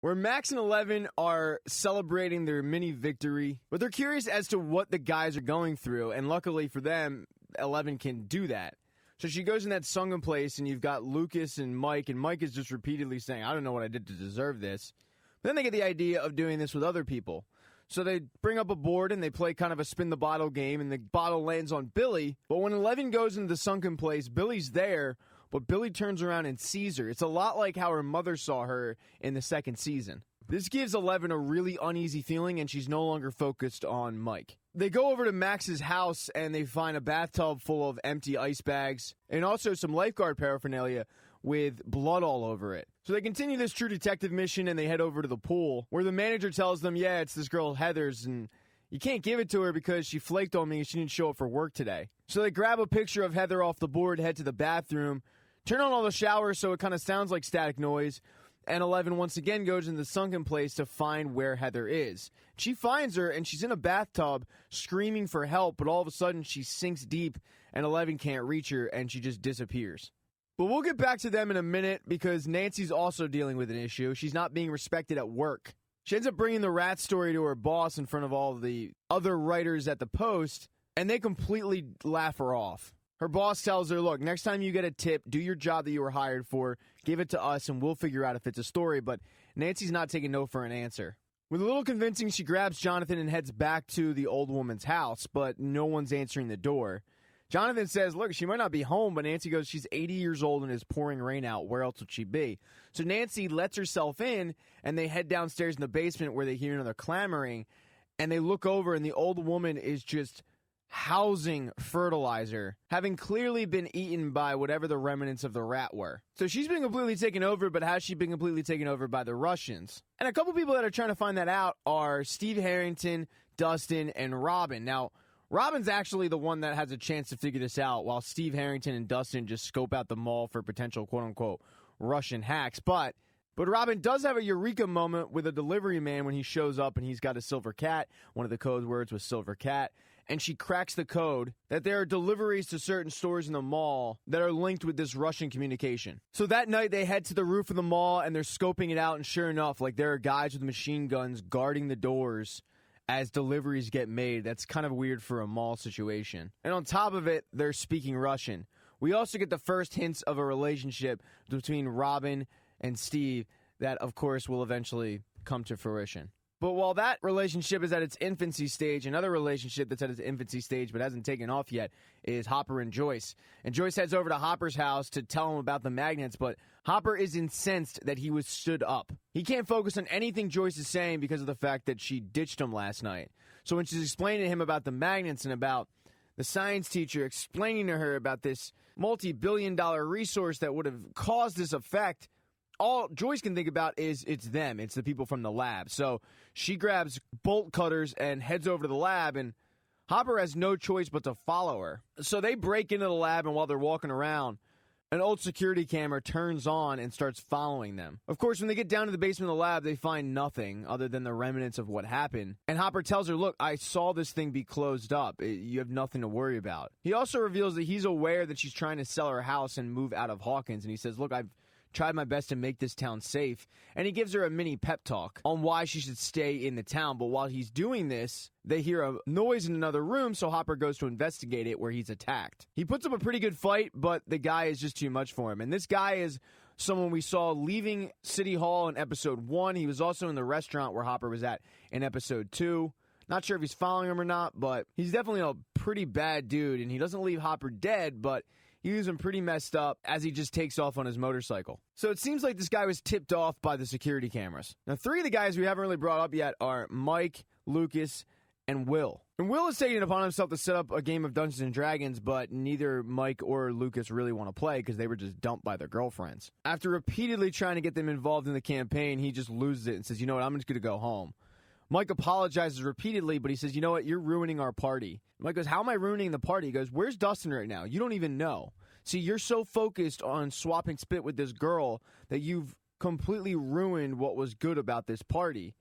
where Max and 11 are celebrating their mini victory, but they're curious as to what the guys are going through, and luckily for them, 11 can do that. So she goes in that sunken place, and you've got Lucas and Mike is just repeatedly saying, I don't know what I did to deserve this. But then they get the idea of doing this with other people. So they bring up a board and they play kind of a spin the bottle game, and the bottle lands on Billy. But when 11 goes into the sunken place, Billy's there, but Billy turns around and sees her. It's a lot like how her mother saw her in the second season. This gives 11 a really uneasy feeling, and she's no longer focused on Mike. They go over to Max's house and they find a bathtub full of empty ice bags and also some lifeguard paraphernalia with blood all over it. So they continue this true detective mission and they head over to the pool where the manager tells them, yeah, it's this girl Heather's and you can't give it to her because she flaked on me and she didn't show up for work today. So they grab a picture of Heather off the board, head to the bathroom, turn on all the showers so it kind of sounds like static noise, and 11 once again goes in the sunken place to find where Heather is. She finds her, and she's in a bathtub screaming for help, but all of a sudden she sinks deep, and 11 can't reach her, and she just disappears. But we'll get back to them in a minute because Nancy's also dealing with an issue. She's not being respected at work. She ends up bringing the rat story to her boss in front of all of the other writers at the Post, and they completely laugh her off. Her boss tells her, look, next time you get a tip, do your job that you were hired for, give it to us, and we'll figure out if it's a story. But Nancy's not taking no for an answer. With a little convincing, she grabs Jonathan and heads back to the old woman's house, but no one's answering the door. Jonathan says, look, she might not be home, but Nancy goes, she's 80 years old and it's pouring rain out. Where else would she be? So Nancy lets herself in, and they head downstairs in the basement where they hear another clamoring, and they look over, and the old woman is just housing fertilizer, having clearly been eaten by whatever the remnants of the rat were. So she's been completely taken over, but has she been completely taken over by the Russians? And a couple people that are trying to find that out are Steve Harrington, Dustin, and Robin. Now, Robin's actually the one that has a chance to figure this out, while Steve Harrington and Dustin just scope out the mall for potential quote-unquote Russian hacks. But Robin does have a eureka moment with a delivery man when he shows up and he's got a silver cat. One of the code words was silver cat. And she cracks the code that there are deliveries to certain stores in the mall that are linked with this Russian communication. So that night they head to the roof of the mall and they're scoping it out, and sure enough, like, there are guys with machine guns guarding the doors as deliveries get made. That's kind of weird for a mall situation. And on top of it, they're speaking Russian. We also get the first hints of a relationship between Robin and Steve that, of course, will eventually come to fruition. But while that relationship is at its infancy stage, another relationship that's at its infancy stage but hasn't taken off yet is Hopper and Joyce. And Joyce heads over to Hopper's house to tell him about the magnets, but Hopper is incensed that he was stood up. He can't focus on anything Joyce is saying because of the fact that she ditched him last night. So when she's explaining to him about the magnets and about the science teacher explaining to her about this multi-billion-dollar resource that would have caused this effect, all Joyce can think about is it's them. It's the people from the lab. So she grabs bolt cutters and heads over to the lab, and Hopper has no choice but to follow her. So they break into the lab, and while they're walking around, an old security camera turns on and starts following them. Of course, when they get down to the basement of the lab, they find nothing other than the remnants of what happened. And Hopper tells her, look, I saw this thing be closed up. You have nothing to worry about. He also reveals that he's aware that she's trying to sell her house and move out of Hawkins. And he says, look, I've tried my best to make this town safe, and he gives her a mini pep talk on why she should stay in the town. But while he's doing this, they hear a noise in another room, so Hopper goes to investigate it, where he's attacked. He puts up a pretty good fight, but the guy is just too much for him. And this guy is someone we saw leaving City Hall in episode 1. He was also in the restaurant where Hopper was at in episode 2. Not sure if he's following him or not, but he's definitely a pretty bad dude, and he doesn't leave Hopper dead, but he leaves him pretty messed up as he just takes off on his motorcycle. So it seems like this guy was tipped off by the security cameras. Now, 3 of the guys we haven't really brought up yet are Mike, Lucas, and Will. And Will is taking it upon himself to set up a game of Dungeons and Dragons, but neither Mike or Lucas really want to play because they were just dumped by their girlfriends. After repeatedly trying to get them involved in the campaign, he just loses it and says, you know what, I'm just going to go home. Mike apologizes repeatedly, but he says, you know what, you're ruining our party. Mike goes, how am I ruining the party? He goes, where's Dustin right now? You don't even know. See, you're so focused on swapping spit with this girl that you've completely ruined what was good about this party.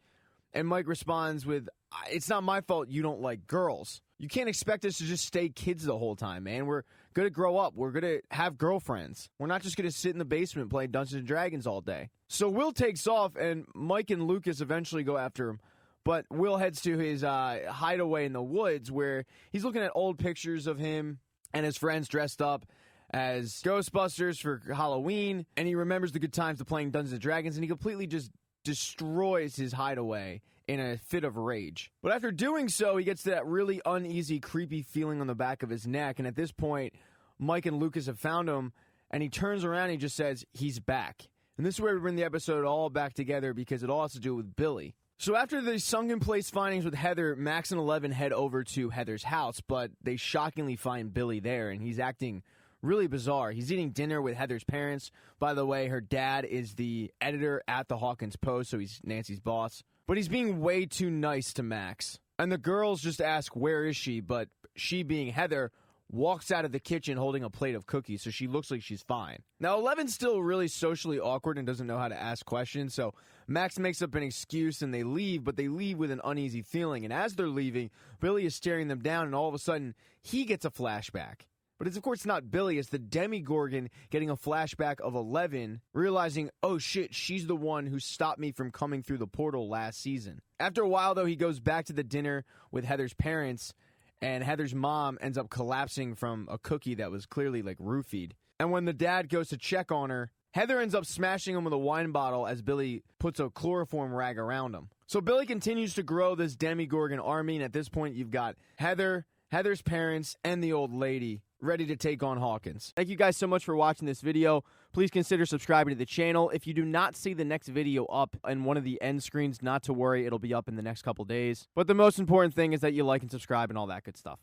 And Mike responds with, "It's not my fault you don't like girls. You can't expect us to just stay kids the whole time, man. We're going to grow up. We're going to have girlfriends. We're not just going to sit in the basement playing Dungeons & Dragons all day." So Will takes off, and Mike and Lucas eventually go after him. But Will heads to his hideaway in the woods where he's looking at old pictures of him and his friends dressed up as Ghostbusters for Halloween. And he remembers the good times of playing Dungeons & Dragons, and he completely just destroys his hideaway in a fit of rage. But after doing so, he gets that really uneasy, creepy feeling on the back of his neck. And at this point, Mike and Lucas have found him, and he turns around and he just says, "He's back." And this is where we bring the episode all back together because it all has to do with Billy. So after the sunken place findings with Heather, Max and Eleven head over to Heather's house, but they shockingly find Billy there, and he's acting really bizarre. He's eating dinner with Heather's parents. By the way, her dad is the editor at the Hawkins Post, so he's Nancy's boss. But he's being way too nice to Max. And the girls just ask, "Where is she?" But she, being Heather, walks out of the kitchen holding a plate of cookies, so she looks like she's fine. Now, Eleven's still really socially awkward and doesn't know how to ask questions, so Max makes up an excuse and they leave, but they leave with an uneasy feeling. And as they're leaving, Billy is staring them down, and all of a sudden, he gets a flashback. But it's, of course, not Billy. It's the Demogorgon getting a flashback of 11, realizing, oh shit, she's the one who stopped me from coming through the portal last season. After a while, though, he goes back to the dinner with Heather's parents, and Heather's mom ends up collapsing from a cookie that was clearly, like, roofied. And when the dad goes to check on her, Heather ends up smashing him with a wine bottle as Billy puts a chloroform rag around him. So Billy continues to grow this Demogorgon army, and at this point, you've got Heather, Heather's parents, and the old lady ready to take on Hawkins. Thank you guys so much for watching this video. Please consider subscribing to the channel. If you do not see the next video up in one of the end screens, not to worry, it'll be up in the next couple days. But the most important thing is that you like and subscribe and all that good stuff.